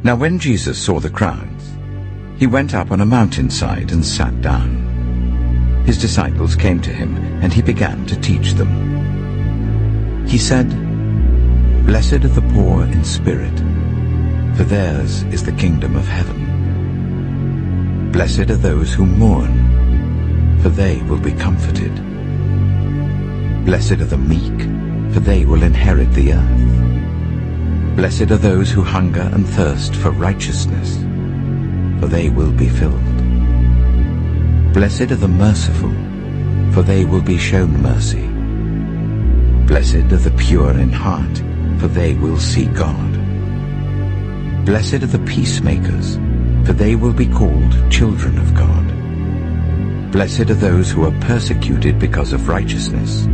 Now when Jesus saw the crowds, he went up on a mountainside and sat down. His disciples came to him, and he began to teach them. He said, "Blessed are the poor in spirit, for theirs is the kingdom of heaven. Blessed are those who mourn, for they will be comforted. Blessed are the meek, for they will inherit the earth. Blessed are those who hunger and thirst for righteousness, for they will be filled. Blessed are the merciful, for they will be shown mercy. Blessed are the pure in heart, for they will see God. Blessed are the peacemakers, for they will be called children of God. Blessed are those who are persecuted because of righteousness,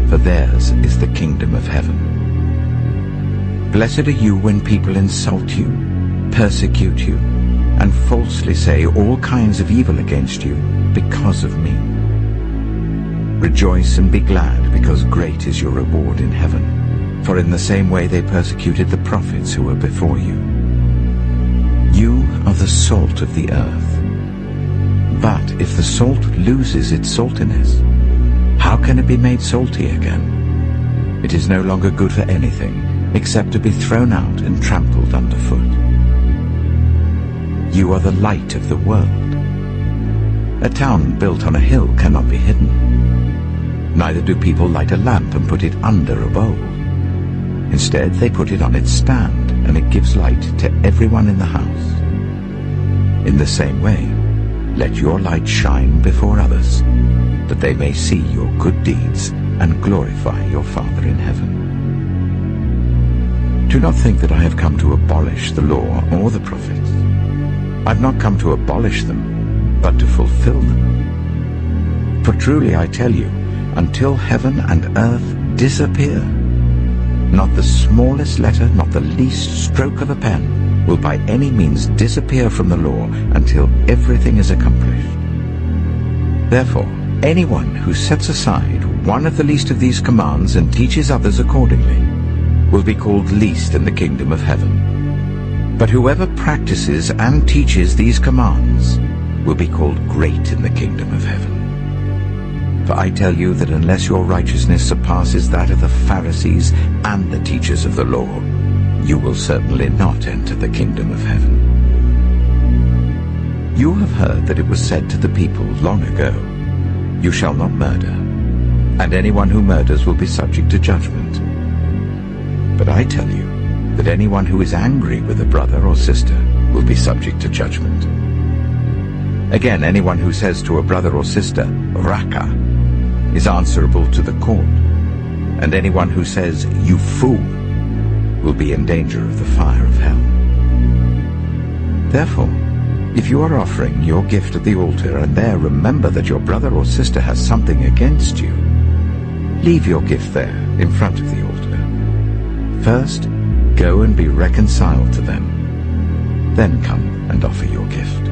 for theirs is the kingdom of heaven. Blessed are you when people insult you, persecute you, and falsely say all kinds of evil against you because of me. Rejoice and be glad, because great is your reward in heaven. For in the same way they persecuted the prophets who were before you. You are the salt of the earth. But if the salt loses its saltiness, how can it be made salty again? It is no longer good for anything except to be thrown out and trampled underfoot. You are the light of the world. A town built on a hill cannot be hidden. Neither do people light a lamp and put it under a bowl. Instead, they put it on its stand, and it gives light to everyone in the house. In the same way, let your light shine before others, that they may see your good deeds and glorify your Father in heaven. Do not think that I have come to abolish the law or the prophets. I've not come to abolish them, but to fulfill them. For truly I tell you, until heaven and earth disappear, not the smallest letter, not the least stroke of a pen, will by any means disappear from the law until everything is accomplished. Therefore, anyone who sets aside one of the least of these commands and teaches others accordingly will be called least in the kingdom of heaven. But whoever practices and teaches these commands will be called great in the kingdom of heaven. For I tell you that unless your righteousness surpasses that of the Pharisees and the teachers of the law, you will certainly not enter the kingdom of heaven. You have heard that it was said to the people long ago, "You shall not murder, and anyone who murders will be subject to judgment." But I tell you that anyone who is angry with a brother or sister will be subject to judgment. Again, anyone who says to a brother or sister, "Raka," is answerable to the court, and anyone who says, "You fool," will be in danger of the fire of hell. Therefore, if you are offering your gift at the altar and there remember that your brother or sister has something against you, leave your gift there in front of the altar. First, go and be reconciled to them. Then come and offer your gift.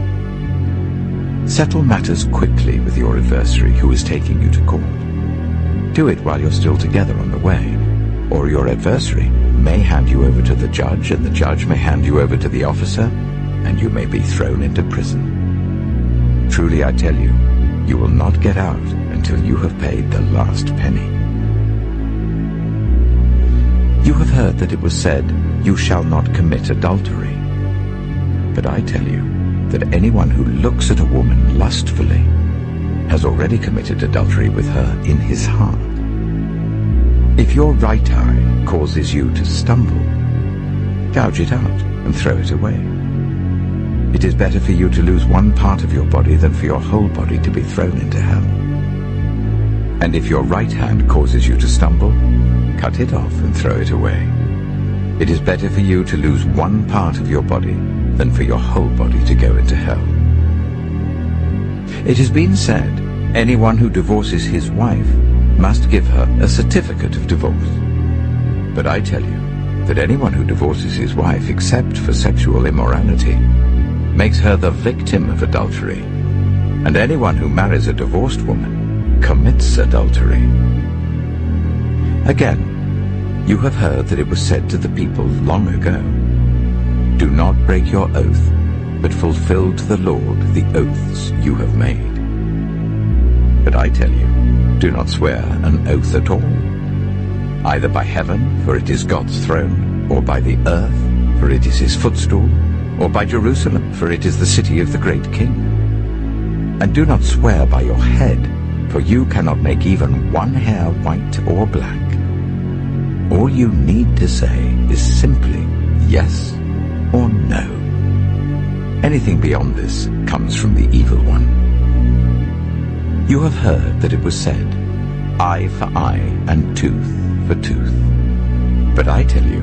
Settle matters quickly with your adversary who is taking you to court. Do it while you're still together on the way, or your adversary may hand you over to the judge, and the judge may hand you over to the officer, and you may be thrown into prison. Truly I tell you, you will not get out until you have paid the last penny. You have heard that it was said, "You shall not commit adultery." But I tell you that anyone who looks at a woman lustfully has already committed adultery with her in his heart. If your right eye causes you to stumble, gouge it out and throw it away. It is better for you to lose one part of your body than for your whole body to be thrown into hell. And if your right hand causes you to stumble, cut it off and throw it away. It is better for you to lose one part of your body than for your whole body to go into hell. It has been said, anyone who divorces his wife must give her a certificate of divorce. But I tell you that anyone who divorces his wife except for sexual immorality makes her the victim of adultery, and anyone who marries a divorced woman commits adultery. Again, you have heard that it was said to the people long ago, Do not break your oath, but fulfill to the Lord the oaths you have made. But I tell you, do not swear an oath at all, either by heaven, for it is God's throne, or by the earth, for it is his footstool, or by Jerusalem, for it is the city of the great king. And do not swear by your head, for you cannot make even one hair white or black. All you need to say is simply yes or no. Anything beyond this comes from the evil one. You have heard that it was said, eye for eye and tooth for tooth. But I tell you,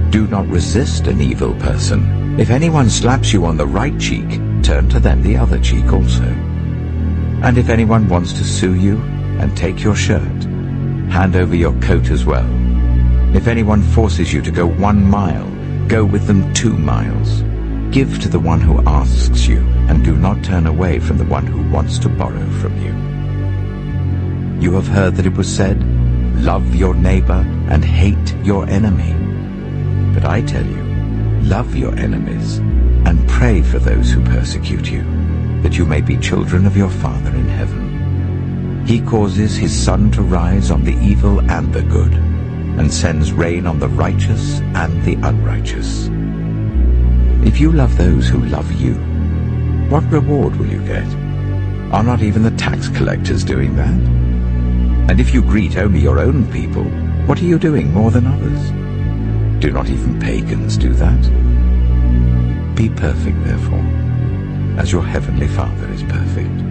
do not resist an evil person. If anyone slaps you on the right cheek, turn to them the other cheek also. And if anyone wants to sue you and take your shirt, hand over your coat as well. If anyone forces you to go 1 mile, go with them 2 miles. Give to the one who asks you, and do not turn away from the one who wants to borrow from you. You have heard that it was said, love your neighbor and hate your enemy. But I tell you, love your enemies and pray for those who persecute you, that you may be children of your Father in heaven. He causes his sun to rise on the evil and the good, and sends rain on the righteous and the unrighteous. If you love those who love you, what reward will you get? Are not even the tax collectors doing that? And if you greet only your own people, what are you doing more than others? Do not even pagans do that? Be perfect, therefore, as your heavenly Father is perfect.